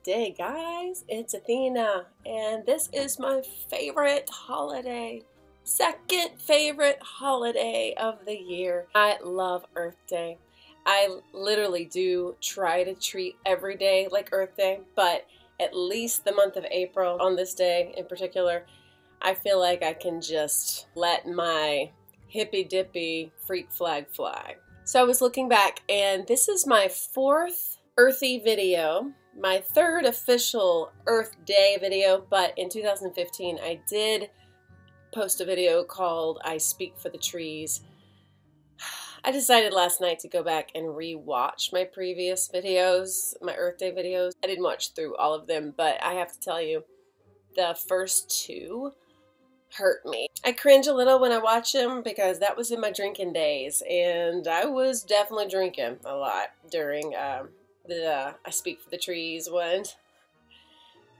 Day, guys. It's Athena, and this is my favorite holiday. Second favorite holiday of the year. I love Earth Day. I literally do try to treat every day like Earth Day, but at least the month of April, on this day in particular, I feel like I can just let my hippy-dippy freak flag fly. So I was looking back, and this is my fourth earthy video, my third official Earth Day video, but in 2015 I did post a video called I Speak for the Trees. I decided last night to go back and re-watch my previous videos, my Earth Day videos. I didn't watch through all of them, but I have to tell you, the first two hurt me. I cringe a little when I watch them because that was in my drinking days, and I was definitely drinking a lot during the I Speak for the Trees one. And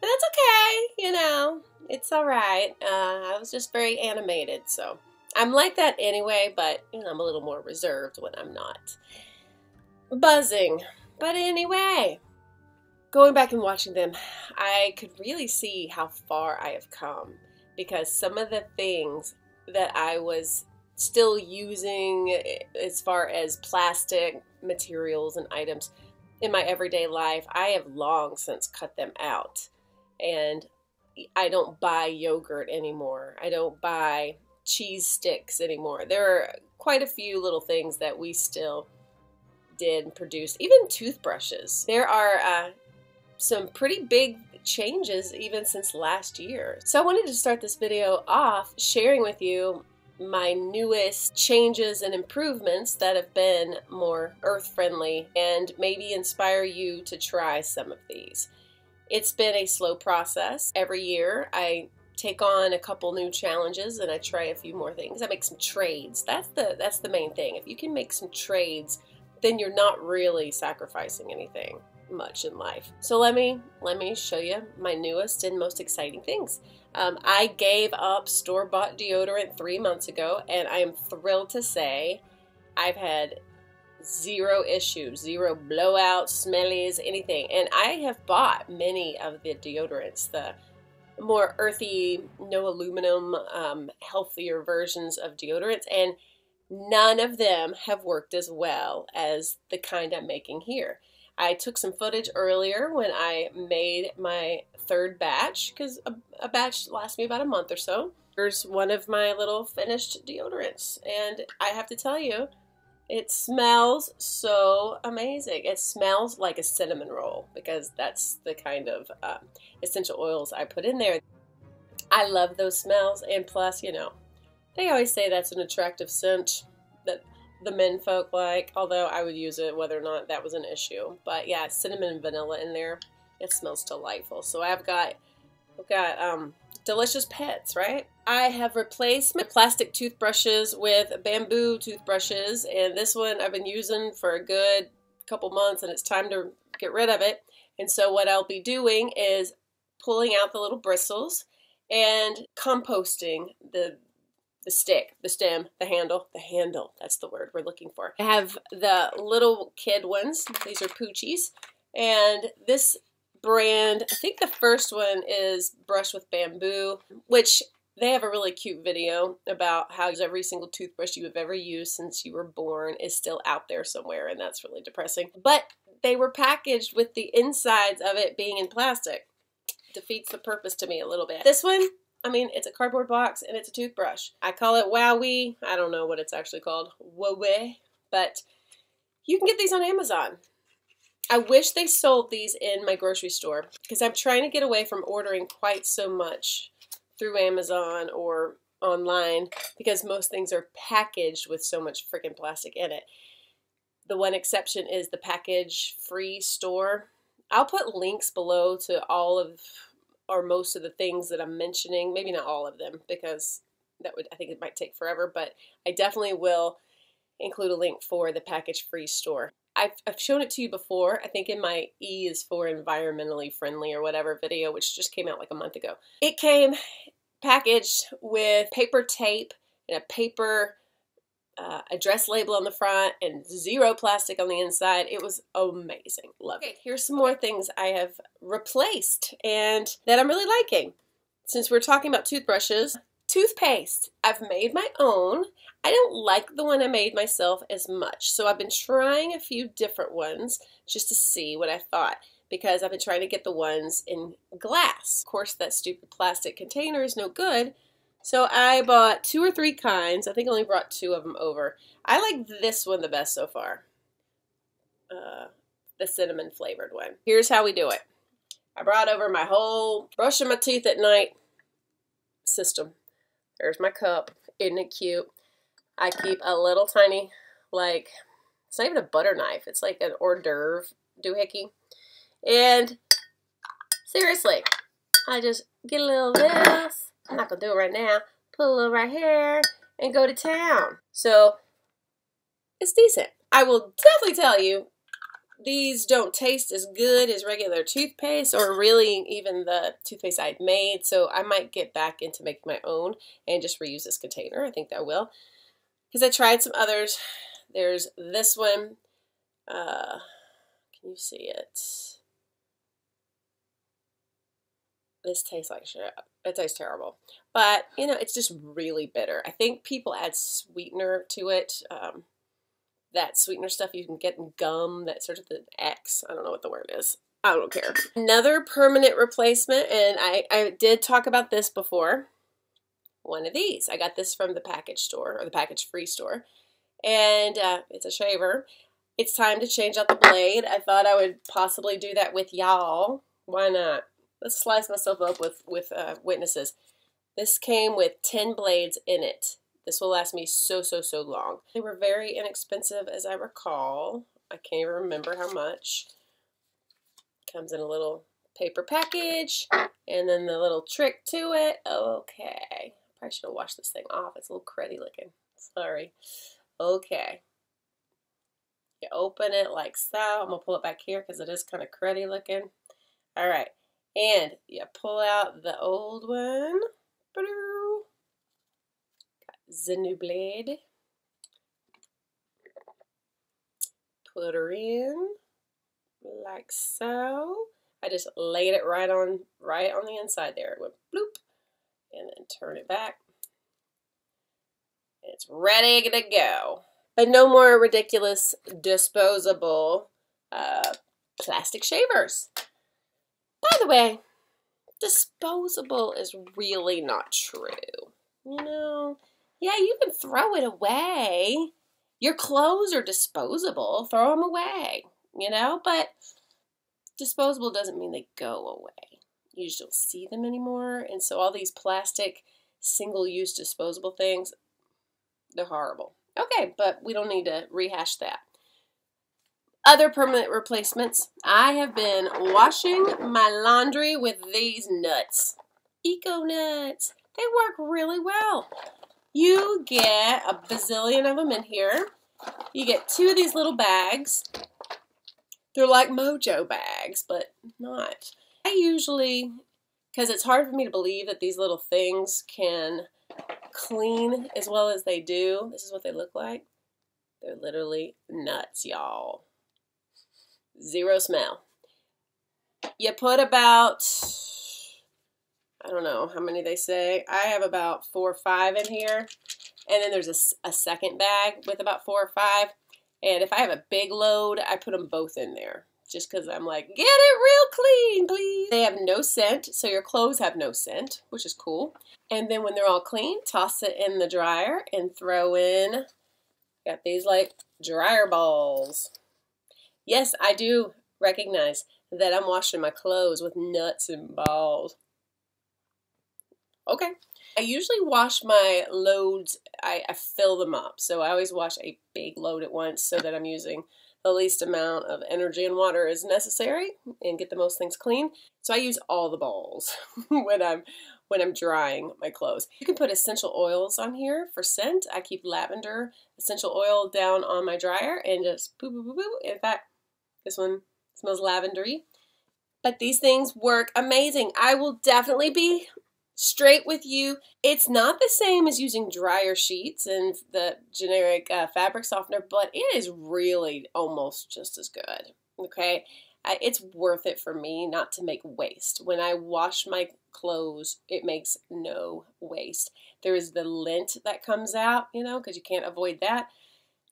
that's okay, you know, it's alright. I was just very animated, so I'm like that anyway, but you know, I'm a little more reserved when I'm not buzzing. But anyway, going back and watching them, I could really see how far I have come, because some of the things that I was still using as far as plastic materials and items in my everyday life, I have long since cut them out. And I don't buy yogurt anymore. I don't buy cheese sticks anymore. There are quite a few little things that we still did produce. Even toothbrushes. There are some pretty big changes even since last year. So I wanted to start this video off sharing with you my newest changes and improvements that have been more earth-friendly and maybe inspire you to try some of these. It's been a slow process. Every year I take on a couple new challenges and I try a few more things. I make some trades. That's the main thing. If you can make some trades, then you're not really sacrificing anything much in life. So let me show you my newest and most exciting things. I gave up store-bought deodorant 3 months ago, and I am thrilled to say I've had zero issues, zero blowouts, smellies, anything. And I have bought many of the deodorants, the more earthy, no aluminum, healthier versions of deodorants, and none of them have worked as well as the kind I'm making here. I took some footage earlier when I made my third batch, because a batch lasts me about a month or so. Here's one of my little finished deodorants, and I have to tell you, it smells so amazing. It smells like a cinnamon roll, because that's the kind of essential oils I put in there. I love those smells, and plus, you know, they always say that's an attractive scent that the men folk like, although I would use it whether or not that was an issue. But yeah, cinnamon and vanilla in there. It smells delightful. So I've got delicious pets, right? I have replaced my plastic toothbrushes with bamboo toothbrushes, and this one I've been using for a good couple months, and it's time to get rid of it. And so what I'll be doing is pulling out the little bristles and composting the stick, the stem, the handle, that's the word we're looking for. I have the little kid ones. These are Poochies. And this brand, I think the first one is Brush with Bamboo, which they have a really cute video about how every single toothbrush you have ever used since you were born is still out there somewhere, and that's really depressing. But they were packaged with the insides of it being in plastic. Defeats the purpose to me a little bit. This one, I mean, it's a cardboard box and it's a toothbrush. I call it Wowie. I don't know what it's actually called. Wowie. But you can get these on Amazon. I wish they sold these in my grocery store, because I'm trying to get away from ordering quite so much through Amazon or online, because most things are packaged with so much freaking plastic in it. The one exception is the package-free store. I'll put links below to all of or most of the things that I'm mentioning. Maybe not all of them, because I think it might take forever, but I definitely will include a link for the package-free store. I've shown it to you before, I think in my E is for environmentally friendly or whatever video, which just came out like a month ago. It came packaged with paper tape and a paper a dress label on the front and zero plastic on the inside. It was amazing. Love it. Okay, here's some more things I have replaced and that I'm really liking. Since we're talking about toothbrushes, toothpaste. I've made my own. I don't like the one I made myself as much, so I've been trying a few different ones just to see what I thought, because I've been trying to get the ones in glass. Of course, that stupid plastic container is no good, so I bought 2 or 3 kinds. I think I only brought 2 of them over. I like this one the best so far, the cinnamon flavored one. Here's how we do it. I brought over my whole brushing my teeth at night system. There's my cup. Isn't it cute? I keep a little tiny, like, it's not even a butter knife. It's like an hors d'oeuvre doohickey. And seriously, I just get a little of this. I'm not going to do it right now. Put a little right here and go to town. So it's decent. I will definitely tell you, these don't taste as good as regular toothpaste, or really even the toothpaste I'd made, so I might get back into making my own and just reuse this container. I think I will, because I tried some others. There's this one. Can you see it? This tastes like shit. It tastes terrible. But, you know, it's just really bitter. I think people add sweetener to it. That sweetener stuff you can get in gum, that sort of the X. I don't know what the word is. I don't care. Another permanent replacement, and I did talk about this before. One of these. I got this from the package store, or the package free store. And it's a shaver. It's time to change out the blade. I thought I would possibly do that with y'all. Why not? Let's slice myself up with witnesses. This came with 10 blades in it. This will last me so long. They were very inexpensive, as I recall. I can't even remember how much. Comes in a little paper package, and then the little trick to it. Okay. Probably should have washed this thing off. It's a little cruddy looking. Sorry. Okay. You open it like so. I'm going to pull it back here because it is kind of cruddy looking. All right. And you pull out the old one. The new blade. Put her in like so. I just laid it right on the inside there. It went bloop, and then turn it back. It's ready to go. But no more ridiculous disposable plastic shavers. By the way, disposable is really not true. You know, yeah, you can throw it away. Your clothes are disposable. Throw them away, you know, but disposable doesn't mean they go away. You just don't see them anymore. And so all these plastic single-use disposable things, they're horrible. Okay, but we don't need to rehash that. Other permanent replacements. I have been washing my laundry with these nuts. Eco nuts. They work really well. You get a bazillion of them in here. You get 2 of these little bags. They're like Mojo bags, but not. I usually, because it's hard for me to believe that these little things can clean as well as they do. This is what they look like. They're literally nuts, y'all. Zero smell. You put about, I don't know how many they say. I have about 4 or 5 in here. And then there's a second bag with about 4 or 5. And if I have a big load, I put them both in there. Just because I'm like, get it real clean, please. They have no scent, so your clothes have no scent, which is cool. And then when they're all clean, toss it in the dryer and throw in, got these like dryer balls. Yes, I do recognize that I'm washing my clothes with nuts and balls. Okay. I usually wash my loads, I fill them up. So I always wash a big load at once so that I'm using the least amount of energy and water as necessary and get the most things clean. So I use all the balls when I'm drying my clothes. You can put essential oils on here for scent. I keep lavender essential oil down on my dryer and just boop, boop, boop, boop. In fact, this one smells lavendery. But these things work amazing. I will definitely be straight with you. It's not the same as using dryer sheets and the generic fabric softener, but it is really almost just as good. Okay, it's worth it for me not to make waste. When I wash my clothes, it makes no waste. There is the lint that comes out, you know, because you can't avoid that.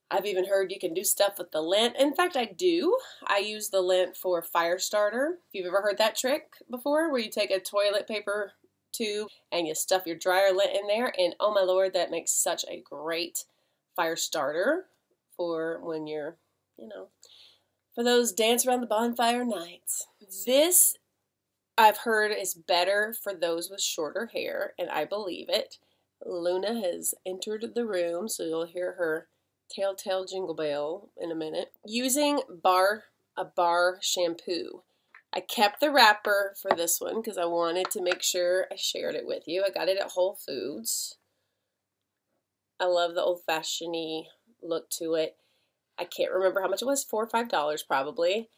I've even heard you can do stuff with the lint. In fact, I do. I use the lint for fire starter. If you've ever heard that trick before, where you take a toilet paper tube and you stuff your dryer lint in there, and oh my lord, that makes such a great fire starter for when you're, you know, for those dance around the bonfire nights. This, I've heard, is better for those with shorter hair, and I believe it. Luna has entered the room, so you'll hear her telltale jingle bell in a minute. Using a bar shampoo. I kept the wrapper for this one because I wanted to make sure I shared it with you. I got it at Whole Foods. I love the old-fashioned-y look to it. I can't remember how much it was, $4 or $5 probably.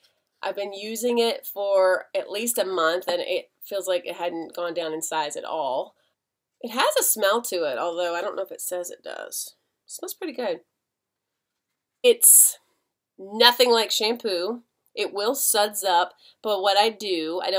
I've been using it for at least a month, and it feels like it hadn't gone down in size at all. It has a smell to it, although I don't know if it says it does. It smells pretty good. It's nothing like shampoo. It will suds up, but what I do, I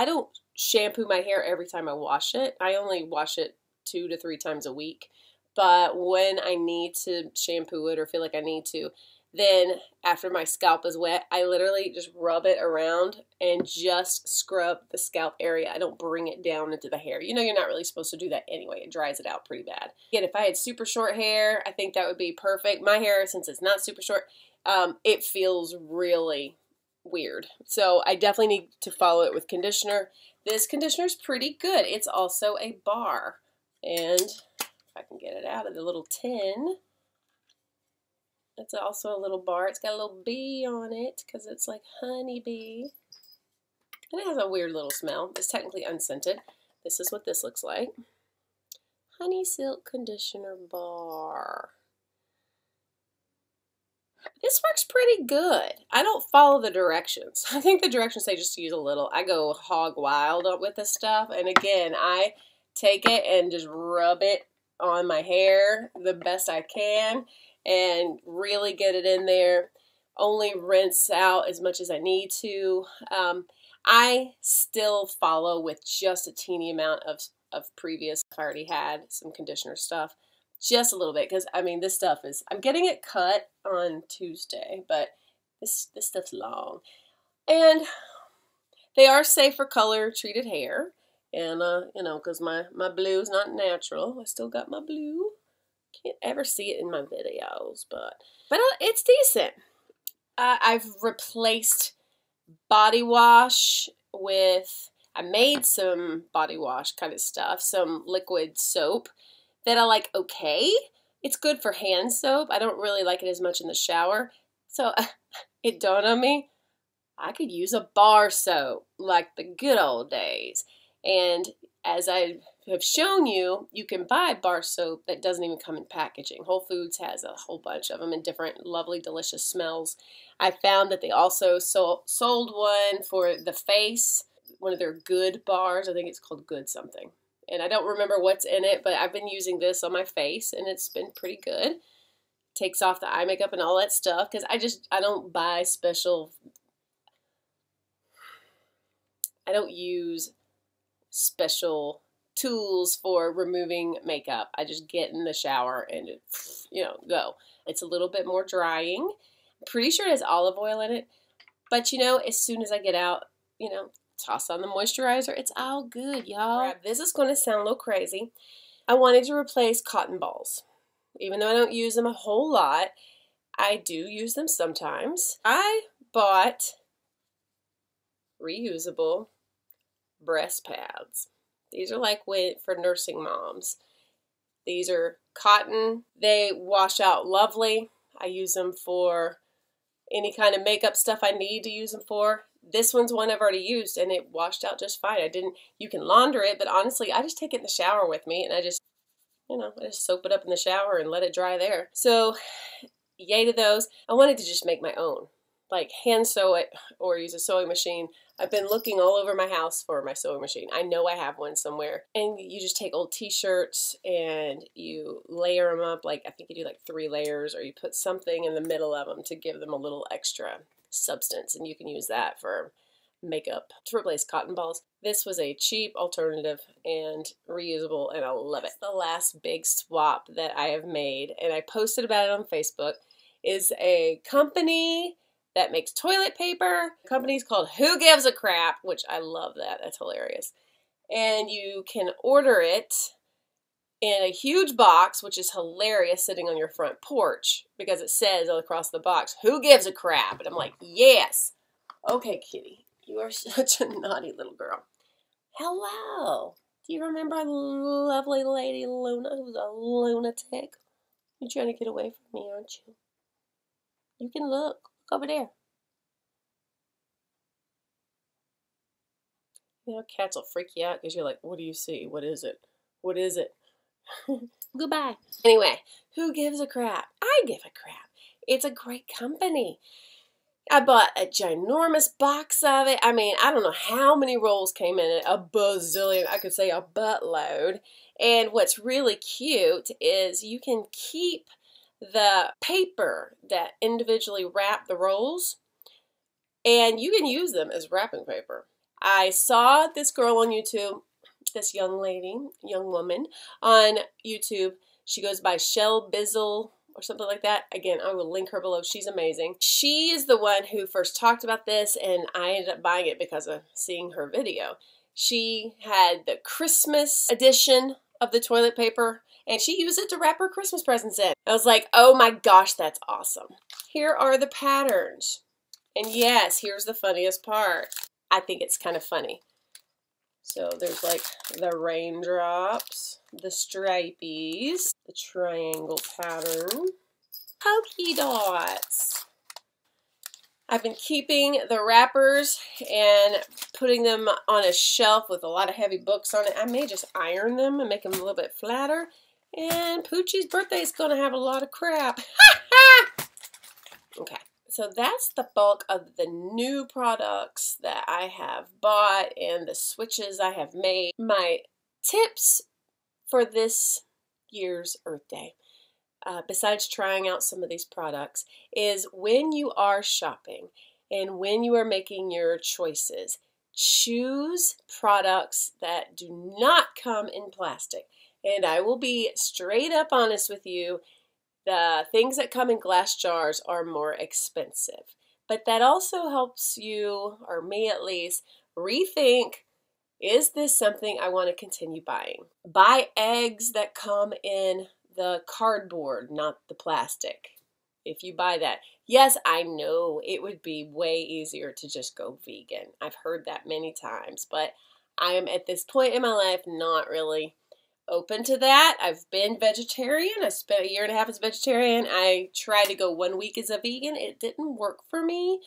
don't shampoo my hair every time I wash it. I only wash it 2 to 3 times a week. But when I need to shampoo it or feel like I need to, then after my scalp is wet, I literally just rub it around and just scrub the scalp area. I don't bring it down into the hair. You know, you're not really supposed to do that anyway. It dries it out pretty bad. Again, if I had super short hair, I think that would be perfect. My hair, since it's not super short, it feels really weird. So I definitely need to follow it with conditioner. This conditioner is pretty good. It's also a bar. And if I can get it out of the little tin, it's also a little bar. It's got a little bee on it because it's like honeybee. And it has a weird little smell. It's technically unscented. This is what this looks like. Honey Silk Conditioner Bar. This works pretty good. I don't follow the directions. I think the directions say just to use a little. I go hog wild with this stuff. And again, I take it and just rub it on my hair the best I can and really get it in there. Only rinse out as much as I need to. I still follow with just a teeny amount of previous. I already had some conditioner stuff. Just a little bit, because, I mean, this stuff is, I'm getting it cut on Tuesday, but this stuff's long. And they are safe for color-treated hair. And, you know, because my blue is not natural. I still got my blue. Can't ever see it in my videos, but it's decent. I've replaced body wash with, I made some body wash kind of stuff, some liquid soap that I like okay. It's good for hand soap. I don't really like it as much in the shower. So it dawned on me, I could use a bar soap like the good old days. And as I have shown you, you can buy bar soap that doesn't even come in packaging. Whole Foods has a whole bunch of them in different lovely, delicious smells. I found that they also sold one for the face, one of their good bars. I think it's called Good something. And I don't remember what's in it, but I've been using this on my face, and it's been pretty good. Takes off the eye makeup and all that stuff, because I don't buy special, I don't use special tools for removing makeup. I just get in the shower and, you know, go. It's a little bit more drying. I'm pretty sure it has olive oil in it, but, you know, as soon as I get out, you know, toss on the moisturizer. It's all good, y'all. This is going to sound a little crazy. I wanted to replace cotton balls. Even though I don't use them a whole lot, I do use them sometimes. I bought reusable breast pads. These are like for nursing moms. These are cotton. They wash out lovely. I use them for any kind of makeup stuff I need to use them for. This one's one I've already used, and it washed out just fine. You can launder it, but honestly, I just take it in the shower with me, and I just soap it up in the shower and let it dry there. So, yay to those. I wanted to just make my own, like hand sew it or use a sewing machine. I've been looking all over my house for my sewing machine. I know I have one somewhere. And you just take old t-shirts and you layer them up. Like, I think you do like 3 layers, or you put something in the middle of them to give them a little extra substance. And you can use that for makeup to replace cotton balls. This was a cheap alternative and reusable, and I love it. The last big swap that I have made, and I posted about it on Facebook, is a company that makes toilet paper. The company's called Who Gives a Crap, which I love that. That's hilarious. And you can order it in a huge box, which is hilarious, sitting on your front porch, because it says all across the box, "Who gives a crap?" And I'm like, yes. Okay, kitty, you are such a naughty little girl. Hello. Do you remember our lovely lady Luna, who's a lunatic? You're trying to get away from me, aren't you? You can look. Look over there. You know, cats will freak you out because you're like, what do you see? What is it? What is it? Goodbye. Anyway, who gives a crap? I give a crap. It's a great company. I bought a ginormous box of it. I mean, I don't know how many rolls came in it. A bazillion. I could say a buttload. And what's really cute is you can keep the paper that individually wrap the rolls, and you can use them as wrapping paper. I saw this girl on YouTube, this young woman on YouTube. She goes by Shell Bizzle or something like that. Again, I will link her below. She's amazing. She is the one who first talked about this, and I ended up buying it because of seeing her video. She had the Christmas edition of the toilet paper, and she used it to wrap her Christmas presents in. I was like, oh my gosh, that's awesome. Here are the patterns. And yes, here's the funniest part. I think it's kind of funny. So there's like the raindrops, the stripies, the triangle pattern, polka dots. I've been keeping the wrappers and putting them on a shelf with a lot of heavy books on it. I may just iron them and make them a little bit flatter. And Poochie's birthday is going to have a lot of crap. Okay. So that's the bulk of the new products that I have bought and the switches I have made. My tips for this year's Earth Day, besides trying out some of these products, is when you are shopping and when you are making your choices, choose products that do not come in plastic. And I will be straight up honest with you. The things that come in glass jars are more expensive, but that also helps you, or me at least, rethink, is this something I want to continue buying? Buy eggs that come in the cardboard, not the plastic. If you buy that, yes, I know it would be way easier to just go vegan. I've heard that many times, but I am at this point in my life not really open to that. I've been vegetarian. I spent 1.5 years as a vegetarian. I tried to go 1 week as a vegan. It didn't work for me,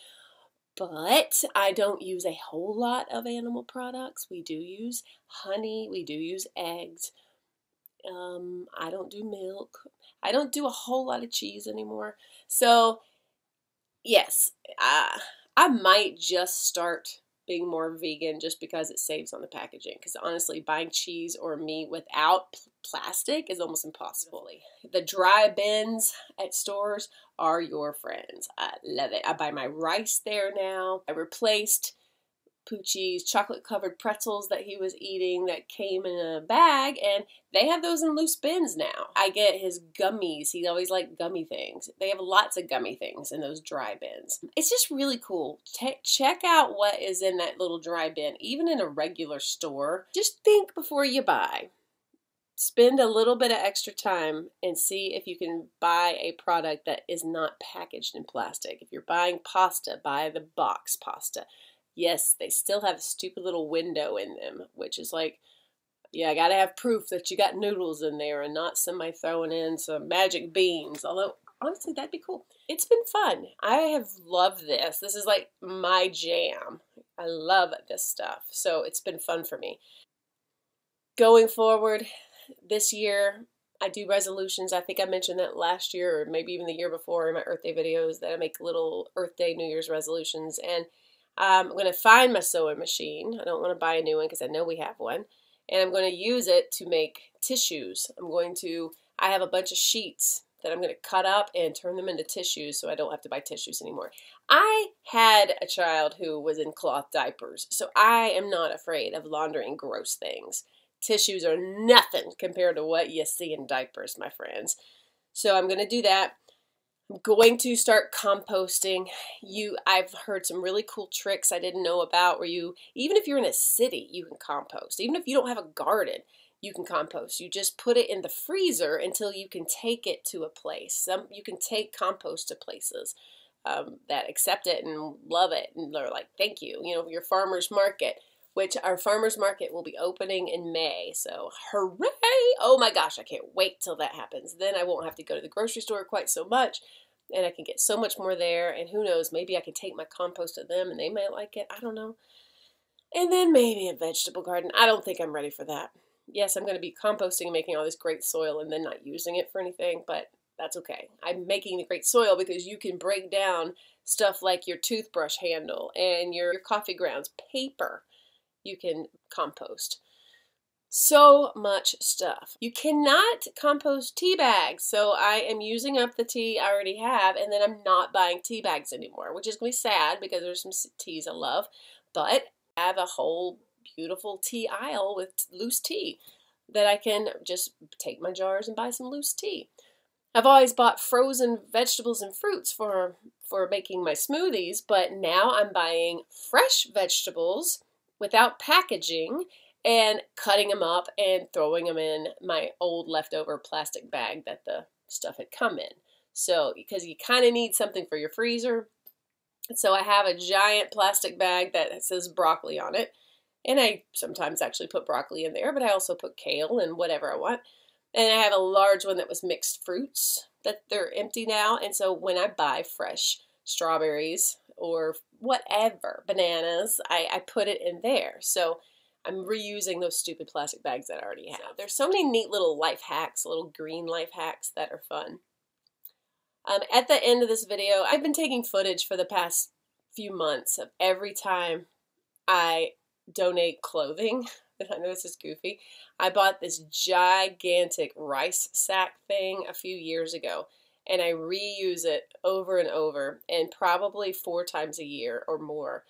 but I don't use a whole lot of animal products. We do use honey. We do use eggs. I don't do milk. I don't do a whole lot of cheese anymore. So, yes, I might just start being more vegan just because it saves on the packaging. Because honestly, buying cheese or meat without plastic is almost impossible. The dry bins at stores are your friends. I love it. I buy my rice there now. I replaced Poochie's chocolate-covered pretzels that he was eating that came in a bag, and they have those in loose bins now. I get his gummies. He always liked gummy things. They have lots of gummy things in those dry bins. It's just really cool. Check out what is in that little dry bin, even in a regular store. Just think before you buy. Spend a little bit of extra time and see if you can buy a product that is not packaged in plastic. If you're buying pasta, buy the box pasta. Yes, they still have a stupid little window in them, which is like, yeah, I gotta have proof that you got noodles in there and not somebody throwing in some magic beans. Although, honestly, that'd be cool. It's been fun. I have loved this. This is like my jam. I love this stuff. So it's been fun for me. Going forward, this year, I do resolutions. I think I mentioned that last year or maybe even the year before in my Earth Day videos that I make little Earth Day New Year's resolutions. And I'm going to find my sewing machine. I don't want to buy a new one because I know we have one. And I'm going to use it to make tissues. I have a bunch of sheets that I'm going to cut up and turn them into tissues so I don't have to buy tissues anymore. I had a child who was in cloth diapers, so I am not afraid of laundering gross things. Tissues are nothing compared to what you see in diapers, my friends. So I'm going to do that. I'm going to start composting. I've heard some really cool tricks I didn't know about where even if you're in a city, you can compost. Even if you don't have a garden, you can compost. You just put it in the freezer until you can take it to a place. You can take compost to places that accept it and love it. And they're like, thank you. You know, your farmer's market, which our farmer's market will be opening in May. So hooray! Oh my gosh, I can't wait till that happens. Then I won't have to go to the grocery store quite so much. And I can get so much more there. And who knows, maybe I can take my compost to them and they might like it. I don't know. And then maybe a vegetable garden. I don't think I'm ready for that. Yes, I'm going to be composting and making all this great soil and then not using it for anything, but that's okay. I'm making the great soil because you can break down stuff like your toothbrush handle and your coffee grounds, paper. You can compost. So much stuff. You cannot compost tea bags, so I am using up the tea I already have, and then I'm not buying tea bags anymore, which is going to be sad because there's some teas I love, but I have a whole beautiful tea aisle with loose tea that I can just take my jars and buy some loose tea. I've always bought frozen vegetables and fruits for making my smoothies, but now I'm buying fresh vegetables without packaging and cutting them up and throwing them in my old leftover plastic bag that the stuff had come in. So, because you kind of need something for your freezer. So I have a giant plastic bag that says broccoli on it. And I sometimes actually put broccoli in there, but I also put kale and whatever I want. And I have a large one that was mixed fruits that they're empty now. And so when I buy fresh strawberries or whatever, bananas, I put it in there. So I'm reusing those stupid plastic bags that I already have. There's so many neat little life hacks, little green life hacks that are fun. At the end of this video, I've been taking footage for the past few months of every time I donate clothing. I know this is goofy. I bought this gigantic rice sack thing a few years ago, and I reuse it over and over, and probably 4 times a year or more.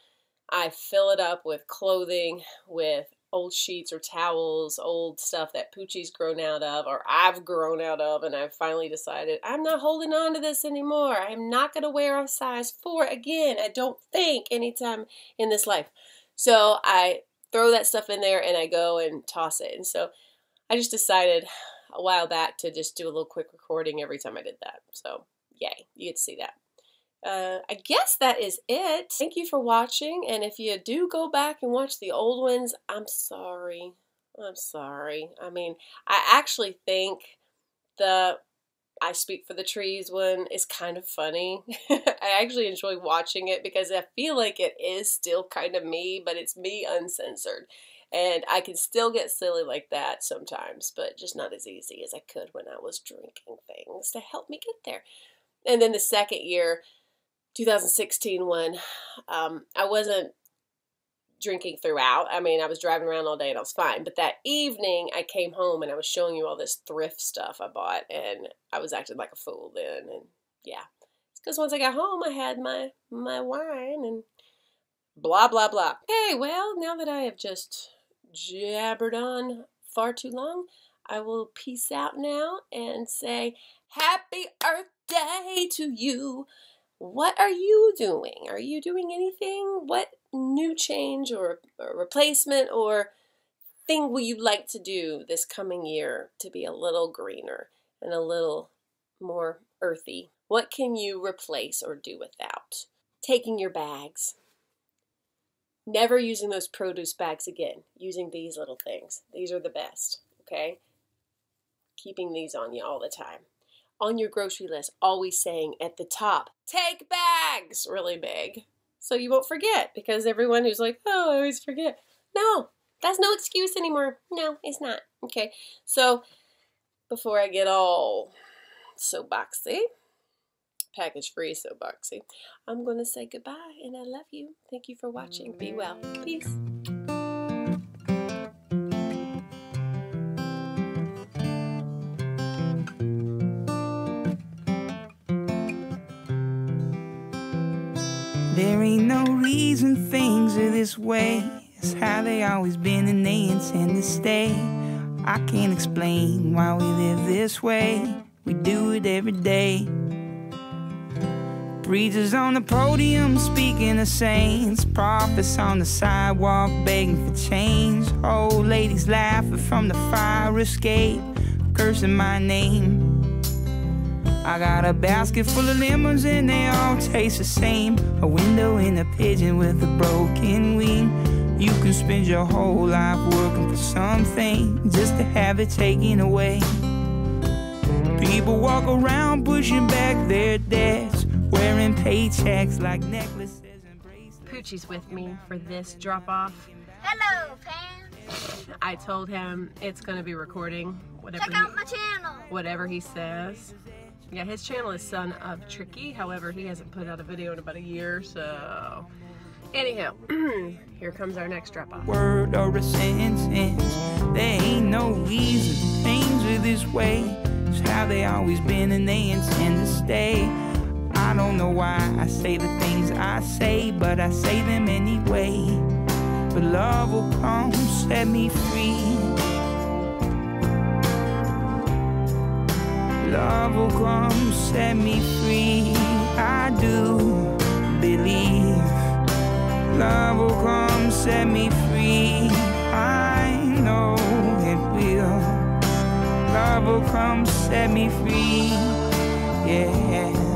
I fill it up with clothing, with old sheets or towels, old stuff that Poochie's grown out of, or I've grown out of, and I've finally decided I'm not holding on to this anymore. I'm not going to wear a size 4 again, I don't think, anytime in this life. So I throw that stuff in there and I go and toss it. And so I just decided a while back to just do a little quick recording every time I did that. So yay, you get to see that. I guess that is it. Thank you for watching, and if you do go back and watch the old ones, I'm sorry. I'm sorry. I mean, I actually think the I Speak for the Trees one is kind of funny. I actually enjoy watching it because I feel like it is still kind of me, but it's me uncensored. And I can still get silly like that sometimes, but just not as easy as I could when I was drinking things to help me get there. And then the second year, 2016 one, I wasn't drinking throughout. I mean, I was driving around all day and I was fine. But that evening, I came home and I was showing you all this thrift stuff I bought, and I was acting like a fool then. And yeah, it's because once I got home, I had my wine and blah, blah, blah. Okay, well, now that I have just jabbered on far too long, I will peace out now and say Happy Earth Day to you. What are you doing? Are you doing anything? What new change or replacement or thing will you like to do this coming year to be a little greener and a little more earthy? What can you replace or do without? Taking your bags. Never using those produce bags again. Using these little things. These are the best, okay? Keeping these on you all the time. On your grocery list, always saying at the top, take bags, really big. So you won't forget, because everyone who's like, oh, I always forget. No, that's no excuse anymore. No, it's not. Okay, so before I get all soapboxy, package free, so boxy. I'm going to say goodbye, and I love you. Thank you for watching. Be well. Peace. There ain't no reason things are this way. It's how they always been and they intend to stay. I can't explain why we live this way. We do it every day. Preachers on the podium speaking of saints, prophets on the sidewalk begging for change, old ladies laughing from the fire escape, cursing my name. I got a basket full of lemons and they all taste the same. A window and a pigeon with a broken wing. You can spend your whole life working for something just to have it taken away. People walk around pushing back their debts, wearing paychecks like necklaces and bracelets. Poochie's with me for this drop-off. Hello, fans. I told him it's going to be recording whatever Check out my channel. whatever he says. Yeah, his channel is Son of Tricky. However, he hasn't put out a video in about a year, so... Anyhow, here comes our next drop-off. Word or a sentence, there ain't no reason things are this way. It's how they always been and they intend to stay. I don't know why I say the things I say, but I say them anyway. But love will come, set me free. Love will come, set me free. I do believe love will come, set me free. I know it will. Love will come, set me free. Yeah.